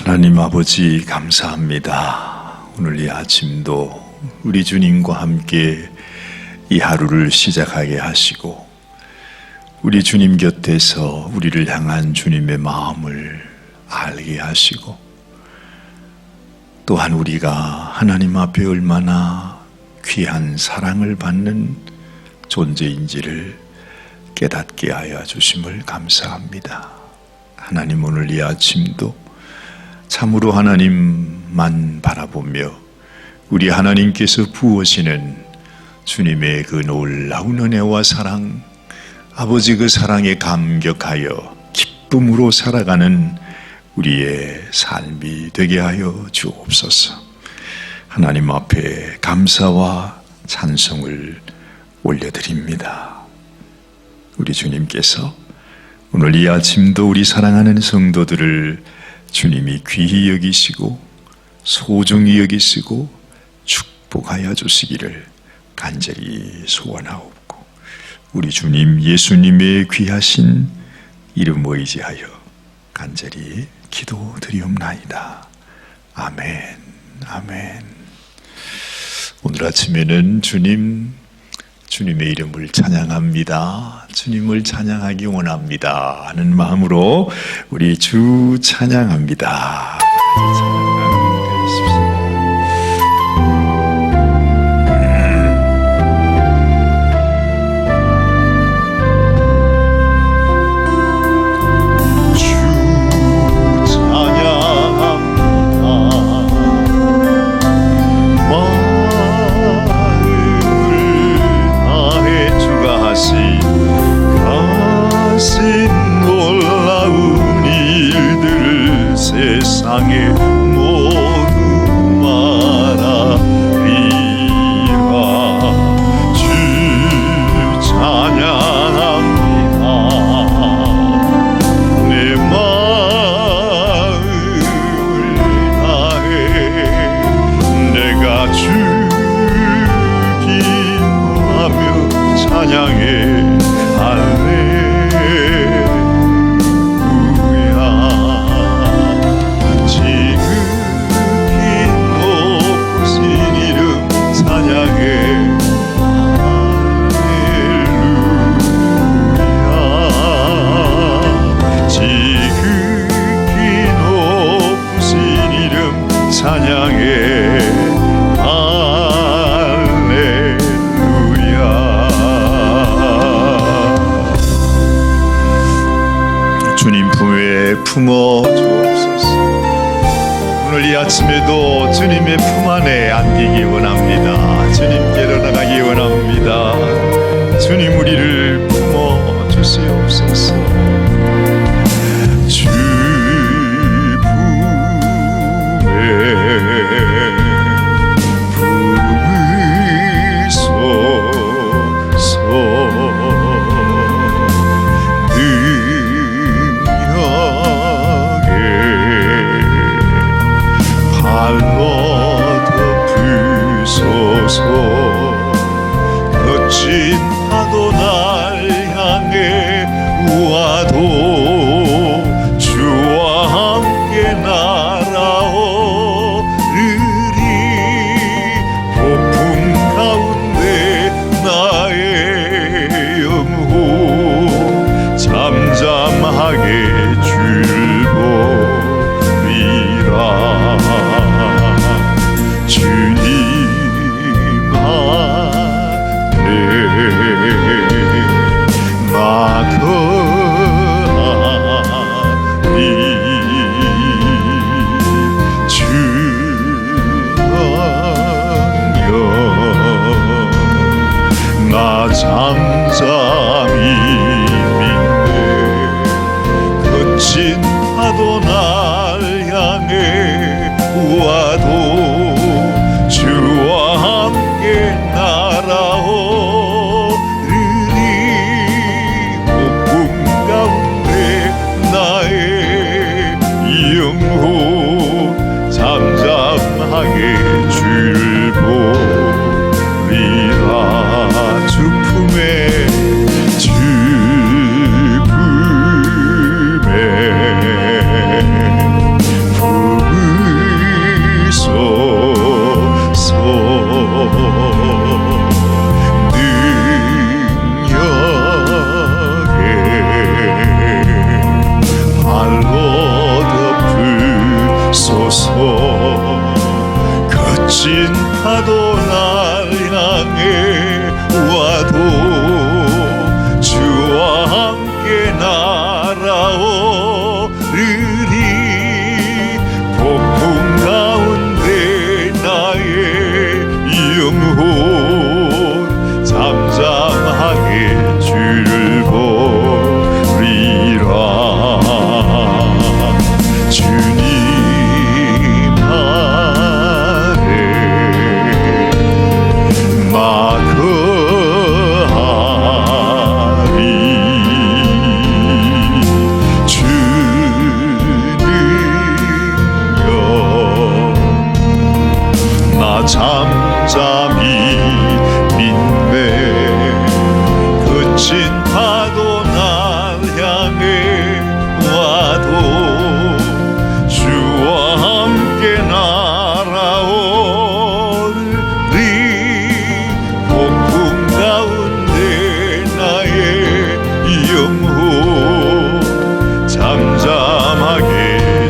하나님 아버지 감사합니다. 오늘 이 아침도 우리 주님과 함께 이 하루를 시작하게 하시고 우리 주님 곁에서 우리를 향한 주님의 마음을 알게 하시고 또한 우리가 하나님 앞에 얼마나 귀한 사랑을 받는 존재인지를 깨닫게 하여 주심을 감사합니다. 하나님 오늘 이 아침도 참으로 하나님만 바라보며 우리 하나님께서 부으시는 주님의 그 놀라운 은혜와 사랑, 아버지 그 사랑에 감격하여 기쁨으로 살아가는 우리의 삶이 되게 하여 주옵소서. 하나님 앞에 감사와 찬송을 올려드립니다. 우리 주님께서 오늘 이 아침도 우리 사랑하는 성도들을 주님이 귀히 여기시고 소중히 여기시고 축복하여 주시기를 간절히 소원하옵고 우리 주님 예수님의 귀하신 이름 의지하여 간절히 기도드리옵나이다. 아멘, 아멘. 오늘 아침에는 주님의 이름을 찬양합니다. 주님을 찬양하기 원합니다 하는 마음으로 우리 주 찬양합니다. 세상에 모두 말하리라. 주 찬양합니다. 내 마음을 다해 내가 주 기도하며 찬양해 품어 주옵소서. 오늘 이 아침에도 주님의 품 안에 안기기 원합니다. 주님께로 나가기 원합니다. 주님 우리를 품어 주시옵소서. 주 품에 거친 파도 날 향해 와도 거친 파도 날 향해 와도 주와 함께 날아오르리. 폭풍 가운데 나의 영혼 잠잠하게 주를 보리라. 주님 아래 막거하리. 주님여 나 잠잠히 믿네. 거친 파도 날 향해 와도 주와 함께 날아오르리. 폭풍 가운데 나의 영혼 잠잠하게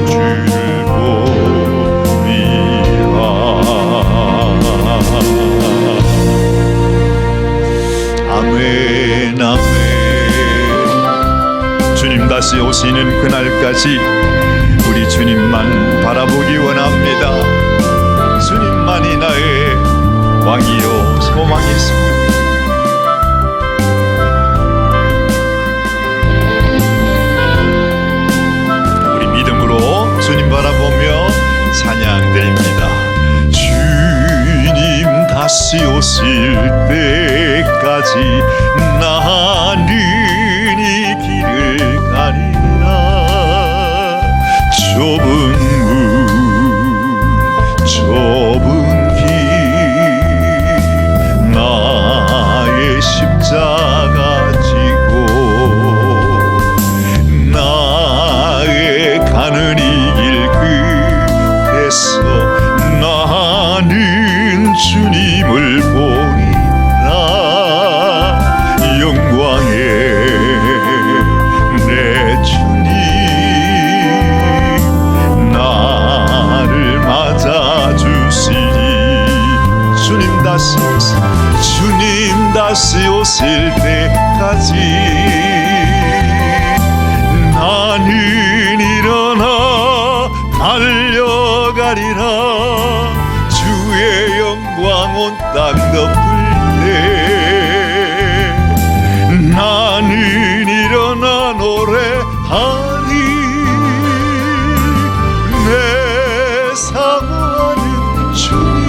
주를 보리라. 아멘 아멘. 주님 다시 오시는 그날까지 우리 주님만 바라보기 원합니다. 주님만이 나의 왕이요 소망이십니다. 우리 믿음으로 주님 바라보며 찬양드립니다. 주님 다시 오실 때까지 나는 이 길을 가리라. 좁은 문 좁은 길 나의 십자가 지고 나의 가는 이 길 끝에서 나는 주님을 보리라. 영광의 내 주님 나를 맞아주시리. 주님 다시 오실 때까지 나는 일어나 달려가리라. 주의 영광 온 땅 덮을 때 나는 일어나 노래하리. 내 사모하는 주님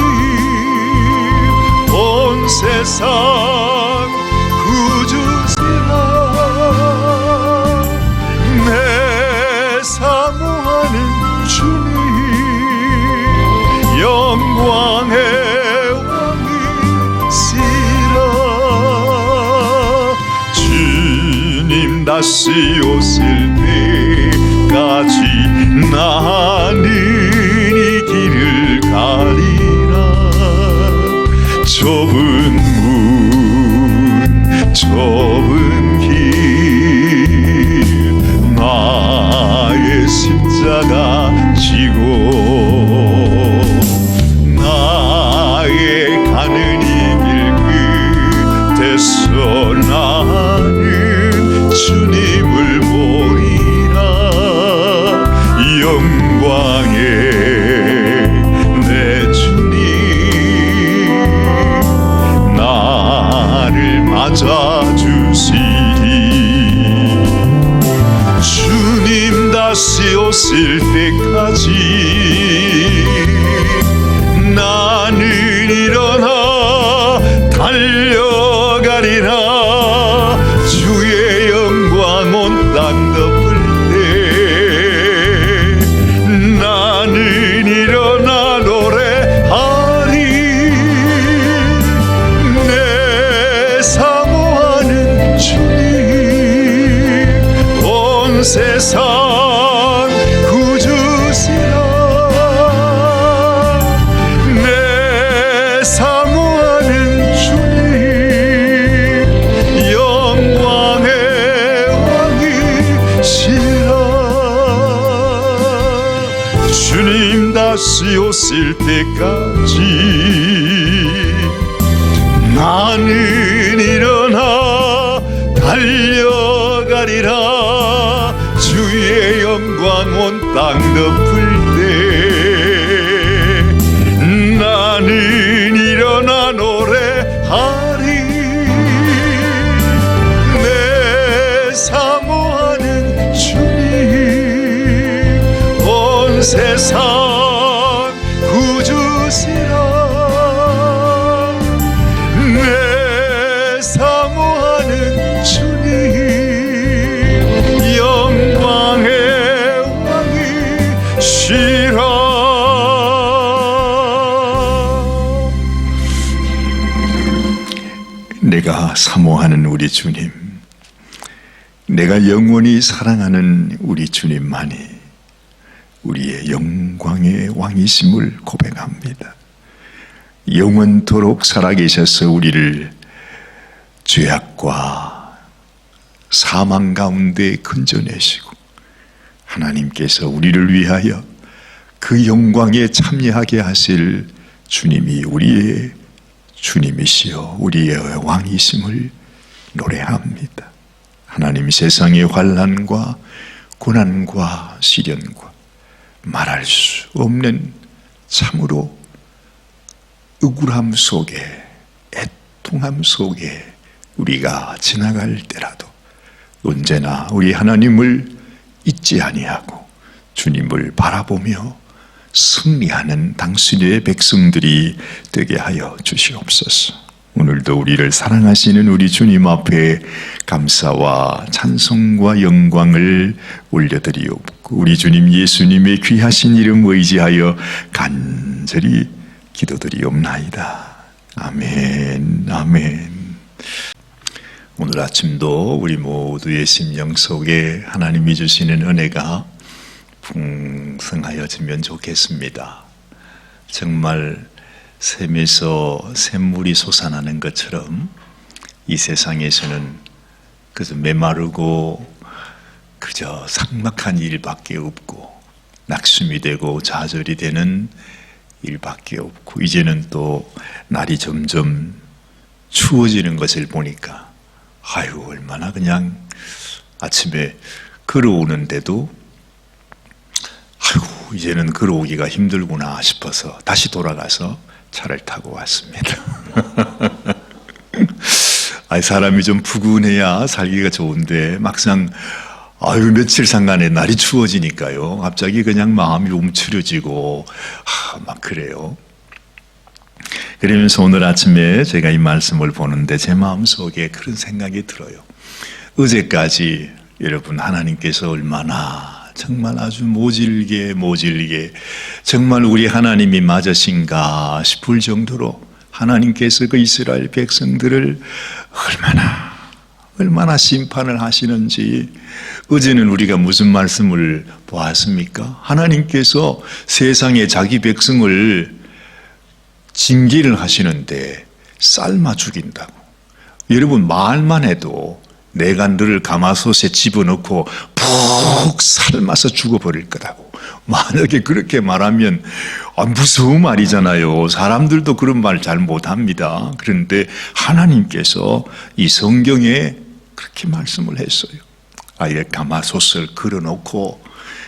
온 세상 구주시라. 내 사모하는 주님 영광의 왕이시라. 주님 다시 오실 때까지 나는 이 길을 가리라. 좁은 문 좁은 길 나의 십자가 지고 나의 가는 이 길 끝에서 나는 주님을 보리라. 영광의 내 주님 나를 맞아주시리. 주님 다시 오실 때까지 나는 일어나 달려가리라. 주의 영광 온 땅 덮을 때 나는 일어나 노래하리. 내 사모하는 주님 온 세상 구주시라. 주님 다시 오실 때까지 나는 일어나 달려가리라 주의 영광 온 땅 덮을 때 나는 일어나 노래하리 내 사모하는 주님 온 세상 구주시라 내 사모하는 주님 영광의 왕이시라. 내가 사모하는 우리 주님, 내가 영원히 사랑하는 우리 주님만이 우리의 영광의 왕이심을 고백합니다. 영원토록 살아계셔서 우리를 죄악과 사망 가운데 건져내시고 하나님께서 우리를 위하여 그 영광에 참여하게 하실 주님이 우리의 주님이시여 우리의 왕이심을 노래합니다. 하나님 세상의 환난과 고난과 시련과 말할 수 없는 참으로 억울함 속에 애통함 속에 우리가 지나갈 때라도 언제나 우리 하나님을 잊지 아니하고 주님을 바라보며 승리하는 당신의 백성들이 되게 하여 주시옵소서. 오늘도 우리를 사랑하시는 우리 주님 앞에 감사와 찬송과 영광을 올려드리옵고 우리 주님 예수님의 귀하신 이름 의지하여 간절히 기도드리옵나이다. 아멘, 아멘. 오늘 아침도 우리 모두의 심령 속에 하나님이 주시는 은혜가 풍성하여지면 좋겠습니다. 정말 샘에서 샘물이 솟아나는 것처럼 이 세상에서는 그저 메마르고 그저 삭막한 일밖에 없고 낙심이 되고 좌절이 되는 일밖에 없고 이제는 또 날이 점점 추워지는 것을 보니까 아유 얼마나 그냥 아침에 걸어오는데도 아이고 이제는 걸어오기가 힘들구나 싶어서 다시 돌아가서 차를 타고 왔습니다. 아이 사람이 좀 푸근해야 살기가 좋은데 막상 아유 며칠 상간에 날이 추워지니까요 갑자기 그냥 마음이 움츠려지고 막 그래요. 그러면서 오늘 아침에 제가 이 말씀을 보는데 제 마음속에 그런 생각이 들어요. 어제까지 여러분 하나님께서 얼마나 정말 아주 모질게 정말 우리 하나님이 맞으신가 싶을 정도로 하나님께서 그 이스라엘 백성들을 얼마나 심판을 하시는지 어제는 우리가 무슨 말씀을 보았습니까? 하나님께서 세상에 자기 백성을 징계를 하시는데 삶아 죽인다고. 여러분 말만 해도 내가 너를 가마솥에 집어넣고 푹 삶아서 죽어버릴 거라고. 만약에 그렇게 말하면 무서운 말이잖아요. 사람들도 그런 말 잘 못합니다. 그런데 하나님께서 이 성경에 그렇게 말씀을 했어요. 아예 가마솥을 걸어놓고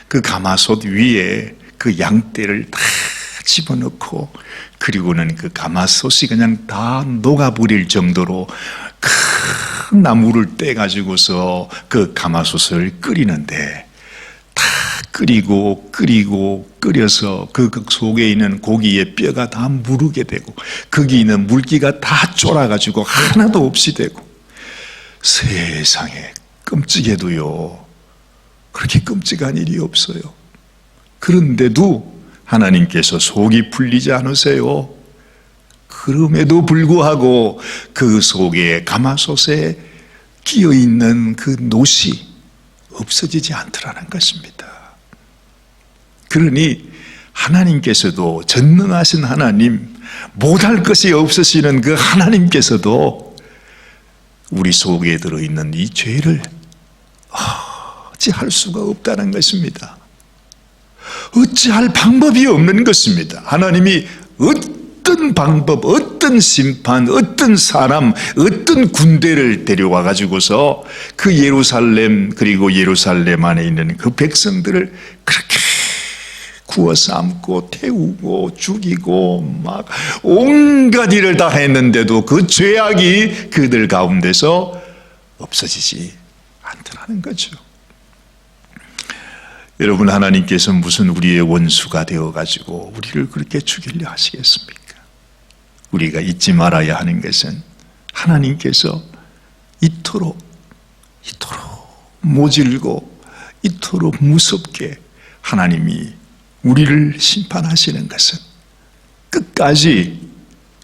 그 가마솥 위에 그 양떼를 다 집어넣고 그리고는 그 가마솥이 그냥 다 녹아버릴 정도로 큰 나무를 떼가지고서 그 가마솥을 끓이는데 다 끓여서 그 속에 있는 고기의 뼈가 다 무르게 되고 거기 있는 물기가 다 쫄아가지고 하나도 없이 되고 세상에 끔찍해도요 그렇게 끔찍한 일이 없어요. 그런데도 하나님께서 속이 풀리지 않으세요. 그럼에도 불구하고 그 속에 가마솥에 끼어있는 그 놋이 없어지지 않더라는 것입니다. 그러니 하나님께서도 전능하신 하나님, 못할 것이 없으시는 그 하나님께서도 우리 속에 들어있는 이 죄를 어찌할 수가 없다는 것입니다. 어찌할 방법이 없는 것입니다. 하나님이 어떤 방법, 어떤 심판, 어떤 사람, 어떤 군대를 데려와 가지고서 그 예루살렘, 그리고 예루살렘 안에 있는 그 백성들을 그렇게 구워 삶고 태우고 죽이고 막 온갖 일을 다 했는데도 그 죄악이 그들 가운데서 없어지지 않더라는 거죠. 여러분, 하나님께서 무슨 우리의 원수가 되어가지고 우리를 그렇게 죽이려 하시겠습니까? 우리가 잊지 말아야 하는 것은 하나님께서 이토록 모질고 이토록 무섭게 하나님이 우리를 심판하시는 것은 끝까지,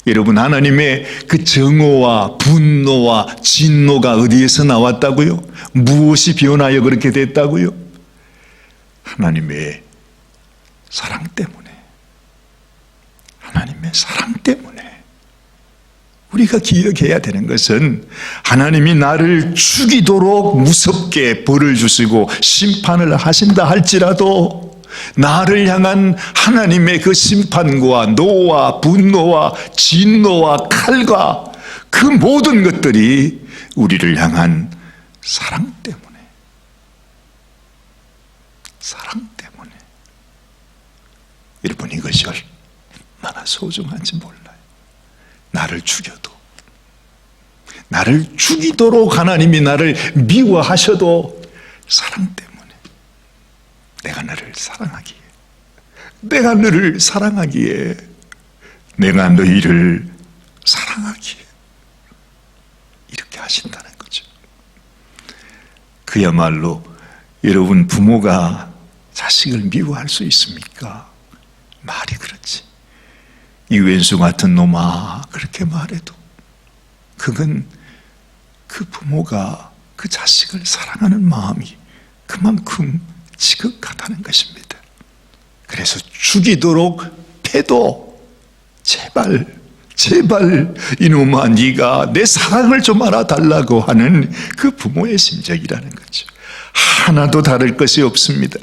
여러분, 하나님의 그 정오와 분노와 진노가 어디에서 나왔다고요? 무엇이 변하여 그렇게 됐다고요? 하나님의 사랑 때문에, 하나님의 사랑 때문에. 우리가 기억해야 되는 것은 하나님이 나를 죽이도록 무섭게 벌을 주시고 심판을 하신다 할지라도 나를 향한 하나님의 그 심판과 노와 분노와 진노와 칼과 그 모든 것들이 우리를 향한 사랑 때문에, 사랑 때문에. 여러분, 이것이 얼마나 소중한지 몰라요. 나를 죽여도, 나를 죽이도록 하나님이 나를 미워하셔도 사랑 때문에, 내가 너를 사랑하기에, 내가 너를 사랑하기에, 내가 너희를 사랑하기에 이렇게 하신다는 거죠. 그야말로 여러분, 부모가 자식을 미워할 수 있습니까? 말이 그렇지. 이 왼수 같은 놈아, 그렇게 말해도 그건 그 부모가 그 자식을 사랑하는 마음이 그만큼 지극하다는 것입니다. 그래서 죽이도록 패도 제발 이놈아, 네가 내 사랑을 좀 알아달라고 하는 그 부모의 심정이라는 거죠. 하나도 다를 것이 없습니다.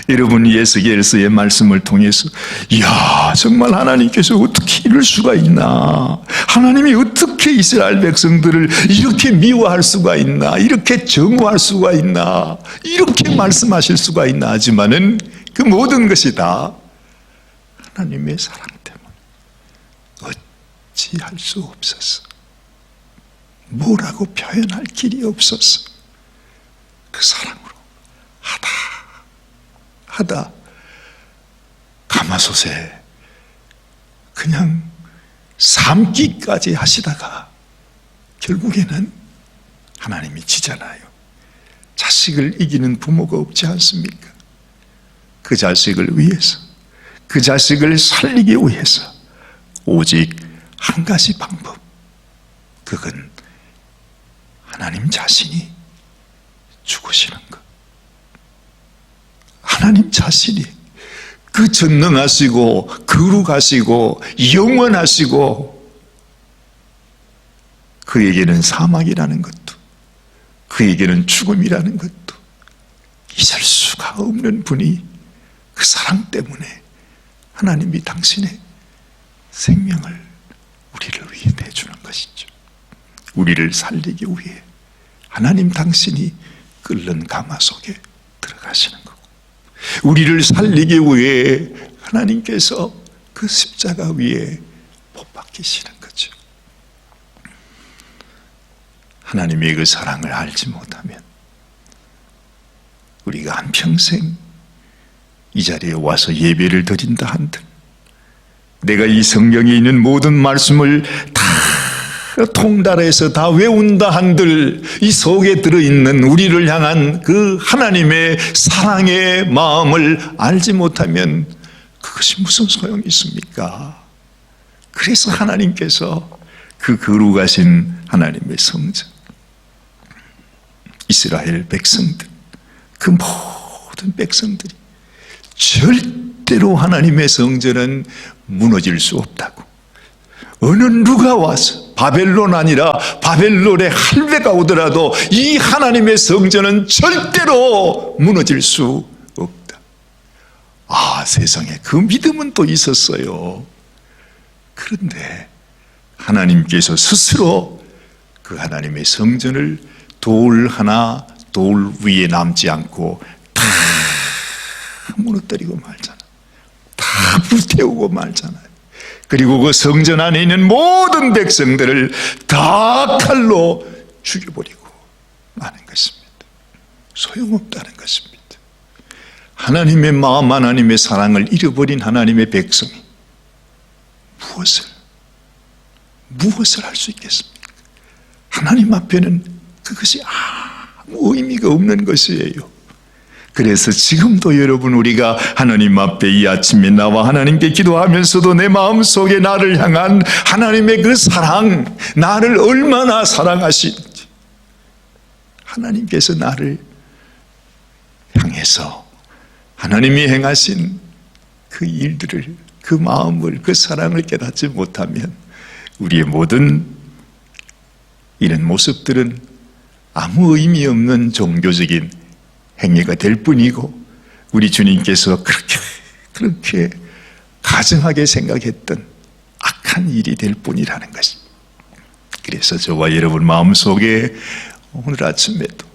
여러분, 예수께서의 말씀을 통해서, 이야, 정말 하나님께서 어떻게 이럴 수가 있나, 하나님이 어떻게 이스라엘 백성들을 이렇게 미워할 수가 있나, 이렇게 정오할 수가 있나, 이렇게 말씀하실 수가 있나 하지만은 그 모든 것이 다 하나님의 사랑 때문에 어찌할 수 없었어. 뭐라고 표현할 길이 없었어. 그 사랑으로 하다 가마솥에 그냥 삶기까지 하시다가 결국에는 하나님이 지잖아요. 자식을 이기는 부모가 없지 않습니까? 그 자식을 위해서, 그 자식을 살리기 위해서 오직 한 가지 방법, 그건 하나님 자신이 죽으시는 것. 하나님 자신이, 그 전능하시고 거룩하시고 영원하시고, 그에게는 사망이라는 것도, 그에게는 죽음이라는 것도 잊을 수가 없는 분이 그 사랑 때문에 하나님이 당신의 생명을 우리를 위해 내주는 것이죠. 우리를 살리기 위해 하나님 당신이 끓는 가마속에 들어가시는 거고, 우리를 살리기 위해 하나님께서 그 십자가 위에 못 박히시는 거죠. 하나님의 그 사랑을 알지 못하면 우리가 한평생 이 자리에 와서 예배를 드린다 한들, 내가 이 성경에 있는 모든 말씀을 다 통달해서 다 외운다 한들, 이 속에 들어있는 우리를 향한 그 하나님의 사랑의 마음을 알지 못하면 그것이 무슨 소용이 있습니까? 그래서 하나님께서 그 거룩하신 하나님의 성전, 이스라엘 백성들, 그 모든 백성들이 절대로 하나님의 성전은 무너질 수 없다고, 어느 누가 와서, 바벨론 아니라 바벨론의 할배가 오더라도 이 하나님의 성전은 절대로 무너질 수 없다. 세상에 그 믿음은 또 있었어요. 그런데 하나님께서 스스로 그 하나님의 성전을 돌 위에 남지 않고 다 무너뜨리고 말잖아. 다 불태우고 말잖아요. 그리고 그 성전 안에 있는 모든 백성들을 다 칼로 죽여버리고 마는 것입니다. 소용없다는 것입니다. 하나님의 마음, 하나님의 사랑을 잃어버린 하나님의 백성이 무엇을 할 수 있겠습니까? 하나님 앞에는 그것이 아무 의미가 없는 것이에요. 그래서 지금도 여러분, 우리가 하나님 앞에 이 아침에 나와 하나님께 기도하면서도 내 마음속에 나를 향한 하나님의 그 사랑, 나를 얼마나 사랑하시는지, 하나님께서 나를 향해서 하나님이 행하신 그 일들을, 그 마음을, 그 사랑을 깨닫지 못하면 우리의 모든 이런 모습들은 아무 의미 없는 종교적인 행위가 될 뿐이고, 우리 주님께서 그렇게 가증하게 생각했던 악한 일이 될 뿐이라는 것입니다. 그래서 저와 여러분 마음속에 오늘 아침에도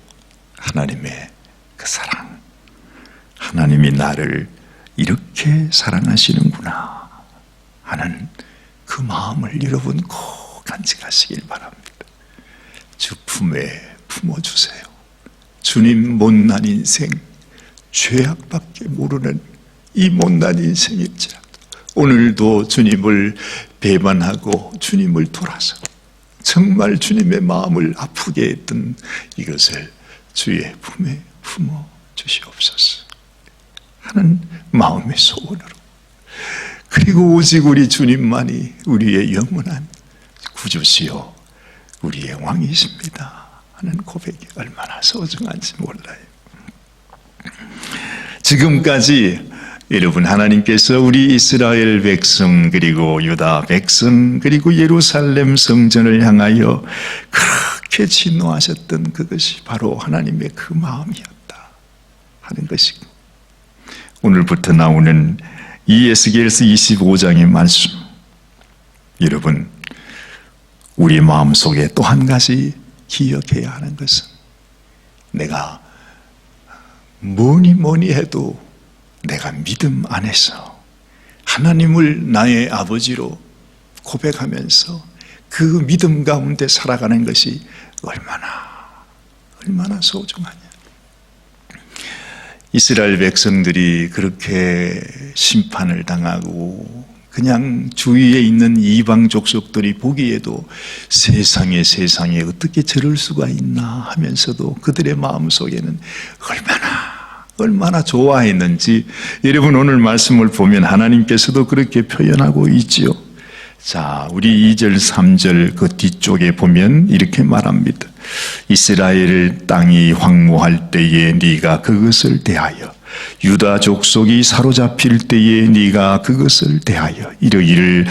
하나님의 그 사랑, 하나님이 나를 이렇게 사랑하시는구나 하는 그 마음을 여러분 꼭 간직하시길 바랍니다. 주 품에 품어주세요. 주님, 못난 인생, 죄악밖에 모르는 이 못난 인생일지라도 오늘도 주님을 배반하고 주님을 돌아서 정말 주님의 마음을 아프게 했던 이것을 주의 품에 품어 주시옵소서 하는 마음의 소원으로, 그리고 오직 우리 주님만이 우리의 영원한 구주시요 우리의 왕이십니다 하는 고백이 얼마나 소중한지 몰라요. 지금까지 여러분, 하나님께서 우리 이스라엘 백성, 그리고 유다 백성, 그리고 예루살렘 성전을 향하여 그렇게 진노하셨던 그것이 바로 하나님의 그 마음이었다 하는 것이고, 오늘부터 나오는 이 에스겔서 25장의 말씀, 여러분 우리 마음속에 또 한 가지 기억해야 하는 것은, 내가 뭐니 해도 내가 믿음 안에서 하나님을 나의 아버지로 고백하면서 그 믿음 가운데 살아가는 것이 얼마나 소중하냐. 이스라엘 백성들이 그렇게 심판을 당하고 그냥 주위에 있는 이방 족속들이 보기에도 세상에 어떻게 저럴 수가 있나 하면서도 그들의 마음속에는 얼마나 좋아했는지, 여러분 오늘 말씀을 보면 하나님께서도 그렇게 표현하고 있지요. 자, 우리 2절 3절 그 뒤쪽에 보면 이렇게 말합니다. 이스라엘 땅이 황무할 때에 네가 그것을 대하여, 유다 족속이 사로잡힐 때에 네가 그것을 대하여 이르기를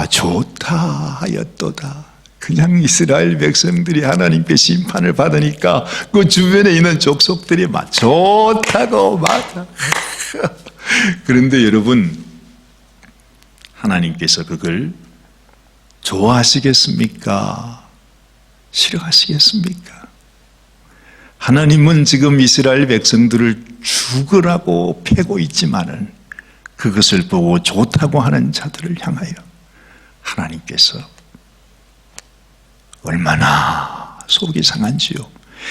좋다 하였도다. 그냥 이스라엘 백성들이 하나님께 심판을 받으니까 그 주변에 있는 족속들이 막 좋다고 맞아. 그런데 여러분, 하나님께서 그걸 좋아하시겠습니까? 싫어하시겠습니까? 하나님은 지금 이스라엘 백성들을 죽으라고 패고 있지만은 그것을 보고 좋다고 하는 자들을 향하여 하나님께서 얼마나 속이 상한지요.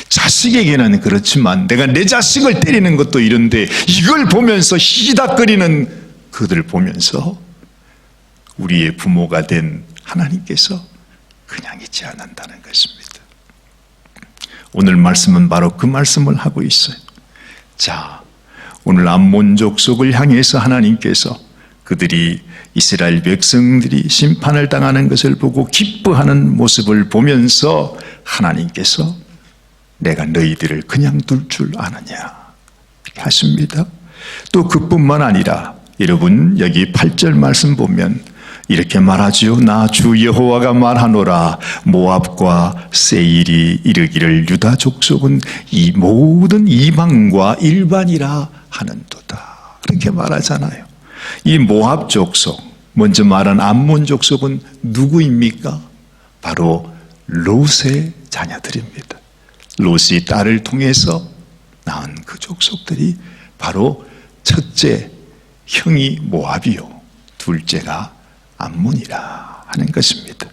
자식에게는 그렇지만 내가 내 자식을 때리는 것도 이런데 이걸 보면서 희닥거리는 그들을 보면서 우리의 부모가 된 하나님께서 그냥 있지 않는다는 것입니다. 오늘 말씀은 바로 그 말씀을 하고 있어요. 자, 오늘 암몬 족속을 향해서 하나님께서 그들이, 이스라엘 백성들이 심판을 당하는 것을 보고 기뻐하는 모습을 보면서 하나님께서 내가 너희들을 그냥 둘 줄 아느냐 하십니다. 또 그뿐만 아니라 여러분 여기 8절 말씀 보면 이렇게 말하지요. 나 주 여호와가 말하노라. 모압과 세일이 이르기를 유다 족속은 이 모든 이방과 일반이라 하는도다 그렇게 말하잖아요. 이 모압 족속, 먼저 말한 암몬 족속은 누구입니까? 바로 롯의 자녀들입니다. 롯이 딸을 통해서 낳은 그 족속들이 바로 첫째 형이 모압이요, 둘째가 암몬이라 하는 것입니다.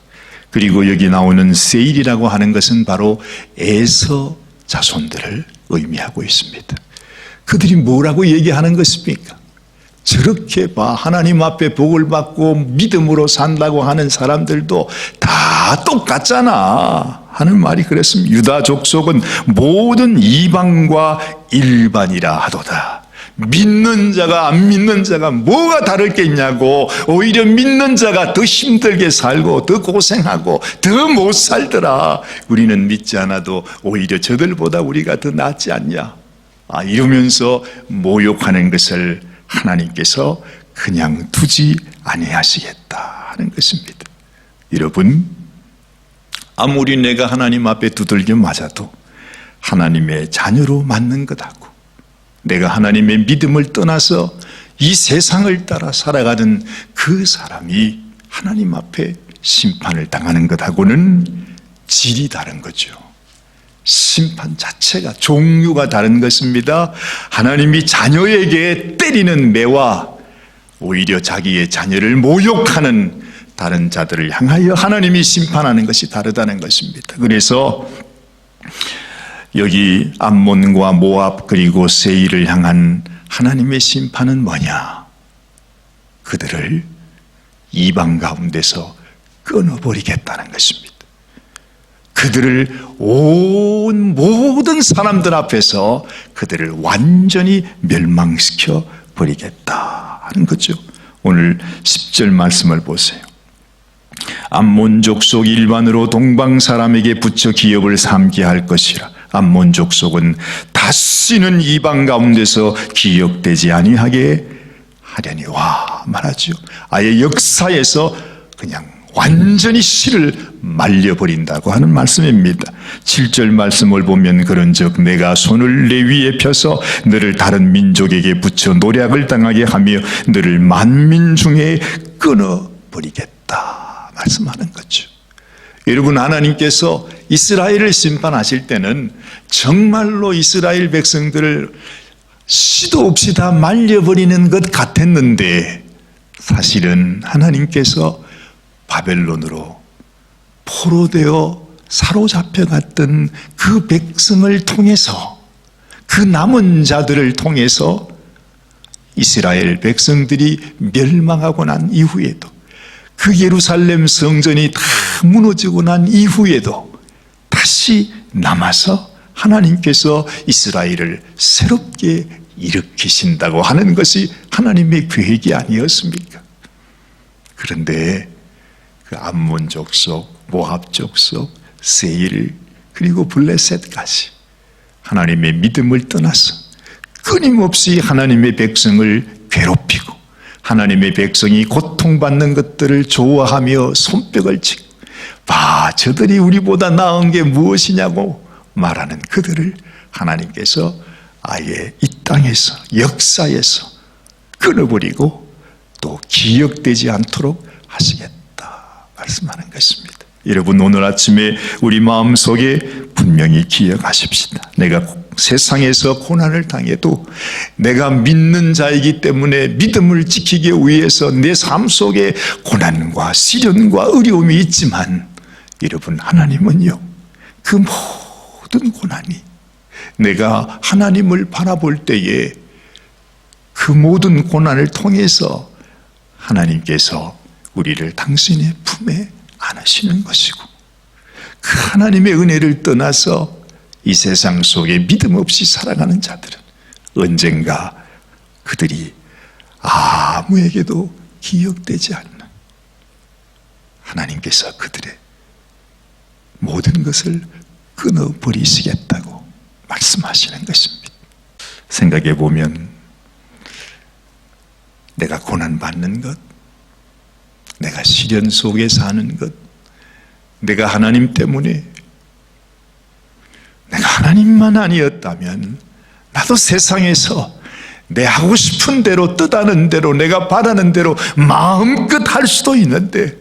그리고 여기 나오는 세일이라고 하는 것은 바로 에서 자손들을 의미하고 있습니다. 그들이 뭐라고 얘기하는 것입니까? 저렇게 하나님 앞에 복을 받고 믿음으로 산다고 하는 사람들도 다 똑같잖아 하는 말이 그랬습니다. 유다 족속은 모든 이방과 일반이라 하도다. 믿는 자가 안 믿는 자가 뭐가 다를 게 있냐고. 오히려 믿는 자가 더 힘들게 살고 더 고생하고 더 못 살더라. 우리는 믿지 않아도 오히려 저들보다 우리가 더 낫지 않냐, 이러면서 모욕하는 것을 하나님께서 그냥 두지 아니하시겠다 하는 것입니다. 여러분, 아무리 내가 하나님 앞에 두들겨 맞아도 하나님의 자녀로 맞는 것하고 내가 하나님의 믿음을 떠나서 이 세상을 따라 살아가는 그 사람이 하나님 앞에 심판을 당하는 것하고는 질이 다른 거죠. 심판 자체가, 종류가 다른 것입니다. 하나님이 자녀에게 때리는 매와 오히려 자기의 자녀를 모욕하는 다른 자들을 향하여 하나님이 심판하는 것이 다르다는 것입니다. 그래서 여기 암몬과 모압 그리고 세일을 향한 하나님의 심판은 뭐냐? 그들을 이방 가운데서 끊어버리겠다는 것입니다. 그들을 온 모든 사람들 앞에서 그들을 완전히 멸망시켜 버리겠다 하는 거죠. 오늘 10절 말씀을 보세요. 암몬 족속 일반으로 동방 사람에게 붙여 기업을 삼게 할 것이라. 암몬 족속은 다시는 이방 가운데서 기억되지 아니하게 하려니와 말하죠. 아예 역사에서 그냥 완전히 씨를 말려버린다고 하는 말씀입니다. 7절 말씀을 보면 그런즉 내가 손을 내 위에 펴서 너를 다른 민족에게 붙여 노략을 당하게 하며 너를 만민 중에 끊어버리겠다 말씀하는 거죠. 여러분, 하나님께서 이스라엘을 심판하실 때는 정말로 이스라엘 백성들을 시도 없이 다 말려버리는 것 같았는데 사실은 하나님께서 바벨론으로 포로되어 사로잡혀갔던 그 백성을 통해서, 그 남은 자들을 통해서 이스라엘 백성들이 멸망하고 난 이후에도, 그 예루살렘 성전이 다 무너지고 난 이후에도 다시 남아서 하나님께서 이스라엘을 새롭게 일으키신다고 하는 것이 하나님의 계획이 아니었습니까? 그런데 그 암몬 족속, 모압 족속, 세일 그리고 블레셋까지 하나님의 믿음을 떠나서 끊임없이 하나님의 백성을 괴롭히고 하나님의 백성이 고통받는 것들을 좋아하며 손뼉을 치고 저들이 우리보다 나은 게 무엇이냐고 말하는 그들을 하나님께서 아예 이 땅에서, 역사에서 끊어버리고 또 기억되지 않도록 하시겠다 말씀하는 것입니다. 여러분, 오늘 아침에 우리 마음속에 분명히 기억하십시다. 내가 세상에서 고난을 당해도 내가 믿는 자이기 때문에 믿음을 지키기 위해서 내 삶 속에 고난과 시련과 어려움이 있지만 여러분, 하나님은요, 그 모든 고난이 내가 하나님을 바라볼 때에 그 모든 고난을 통해서 하나님께서 우리를 당신의 품에 안으시는 것이고, 그 하나님의 은혜를 떠나서 이 세상 속에 믿음 없이 살아가는 자들은 언젠가 그들이 아무에게도 기억되지 않는 하나님께서 그들의 모든 것을 끊어버리시겠다고 말씀하시는 것입니다. 생각해 보면 내가 고난받는 것, 내가 시련 속에 사는 것, 내가 하나님 때문에, 내가 하나님만 아니었다면 나도 세상에서 내 하고 싶은 대로, 뜻하는 대로, 내가 바라는 대로 마음껏 할 수도 있는데,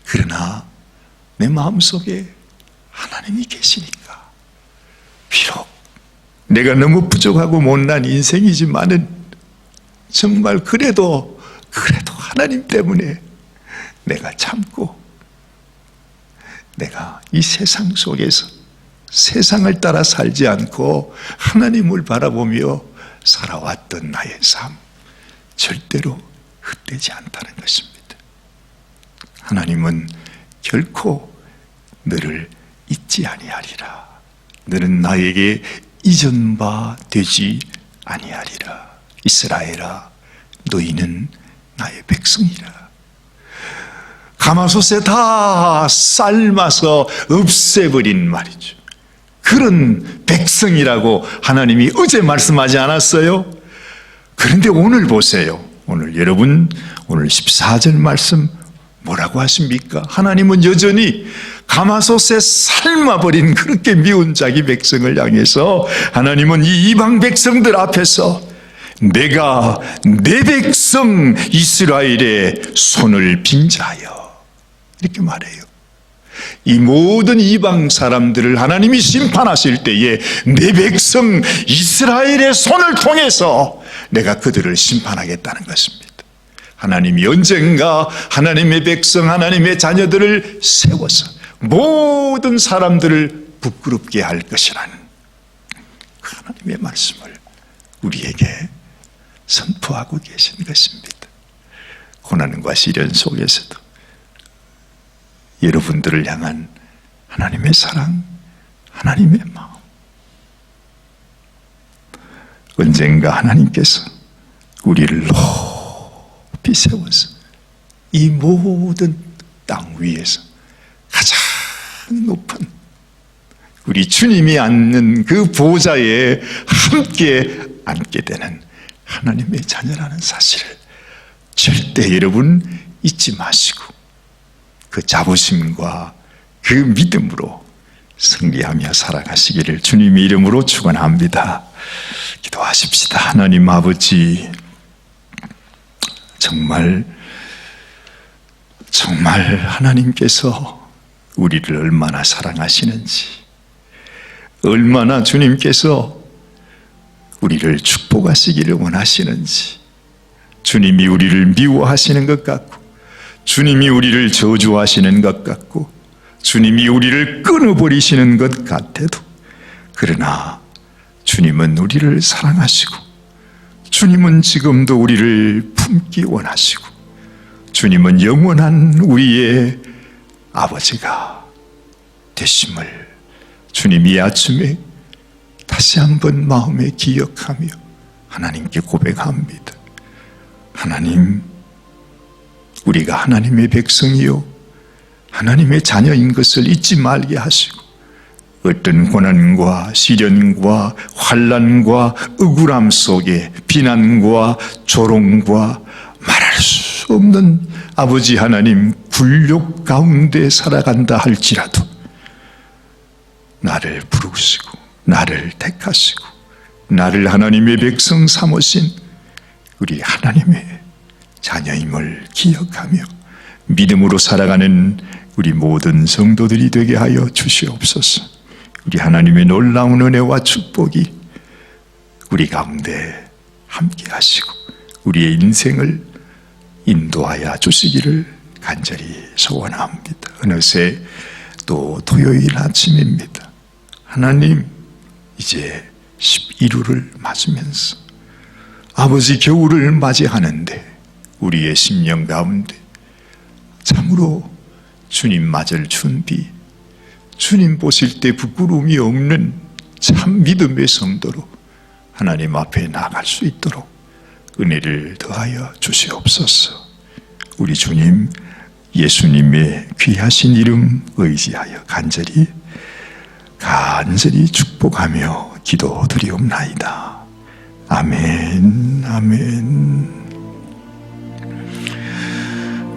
그러나 내 마음속에 하나님이 계시니까, 비록 내가 너무 부족하고 못난 인생이지만은 정말 그래도 하나님 때문에 내가 참고, 내가 이 세상 속에서 세상을 따라 살지 않고 하나님을 바라보며 살아왔던 나의 삶, 절대로 헛되지 않다는 것입니다. 하나님은 결코 너를 잊지 아니하리라. 너는 나에게 잊은 바 되지 아니하리라. 이스라엘아, 너희는 나의 백성이라. 가마솥에 다 삶아서 없애버린 말이죠. 그런 백성이라고 하나님이 어제 말씀하지 않았어요? 그런데 오늘 보세요. 오늘 여러분, 오늘 14절 말씀 뭐라고 하십니까? 하나님은 여전히 가마솥에 삶아버린 그렇게 미운 자기 백성을 향해서 하나님은 이 이방 백성들 앞에서 내가 내 백성 이스라엘의 손을 빈자하여, 이렇게 말해요. 이 모든 이방 사람들을 하나님이 심판하실 때에 내 백성 이스라엘의 손을 통해서 내가 그들을 심판하겠다는 것입니다. 하나님이 언젠가 하나님의 백성, 하나님의 자녀들을 세워서 모든 사람들을 부끄럽게 할 것이라는 그 하나님의 말씀을 우리에게 선포하고 계신 것입니다. 고난과 시련 속에서도 여러분들을 향한 하나님의 사랑, 하나님의 마음, 언젠가 하나님께서 우리를 높이 세워서 이 모든 땅 위에서 가장 높은 우리 주님이 앉는 그 보좌에 함께 앉게 되는 하나님의 자녀라는 사실을 절대 여러분 잊지 마시고 그 자부심과 그 믿음으로 승리하며 살아가시기를 주님의 이름으로 축원합니다. 기도하십시다. 하나님 아버지, 정말 하나님께서 우리를 얼마나 사랑하시는지, 얼마나 주님께서 우리를 축복하시기를 원하시는지, 주님이 우리를 미워하시는 것 같고, 주님이 우리를 저주하시는 것 같고, 주님이 우리를 끊어버리시는 것 같아도, 그러나 주님은 우리를 사랑하시고, 주님은 지금도 우리를 품기 원하시고, 주님은 영원한 우리의 아버지가 되심을 주님이 이 아침에 다시 한번 마음에 기억하며 하나님께 고백합니다. 하나님, 우리가 하나님의 백성이요 하나님의 자녀인 것을 잊지 말게 하시고, 어떤 고난과 시련과 환난과 억울함 속에 비난과 조롱과 말할 수 없는 아버지 하나님 굴욕 가운데 살아간다 할지라도 나를 부르시고 나를 택하시고 나를 하나님의 백성 삼으신 우리 하나님의 자녀임을 기억하며 믿음으로 살아가는 우리 모든 성도들이 되게 하여 주시옵소서. 우리 하나님의 놀라운 은혜와 축복이 우리 가운데 함께 하시고 우리의 인생을 인도하여 주시기를 간절히 소원합니다. 어느새 또 토요일 아침입니다. 하나님, 이제 11월을 맞으면서 아버지 겨울을 맞이하는데 우리의 심령 가운데 참으로 주님 맞을 준비, 주님 보실 때 부끄러움이 없는 참 믿음의 성도로 하나님 앞에 나아갈 수 있도록 은혜를 더하여 주시옵소서. 우리 주님 예수님의 귀하신 이름 의지하여 간절히 축복하며 기도드리옵나이다. 아멘, 아멘.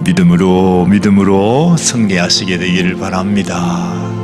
믿음으로 승리하시게 되기를 바랍니다.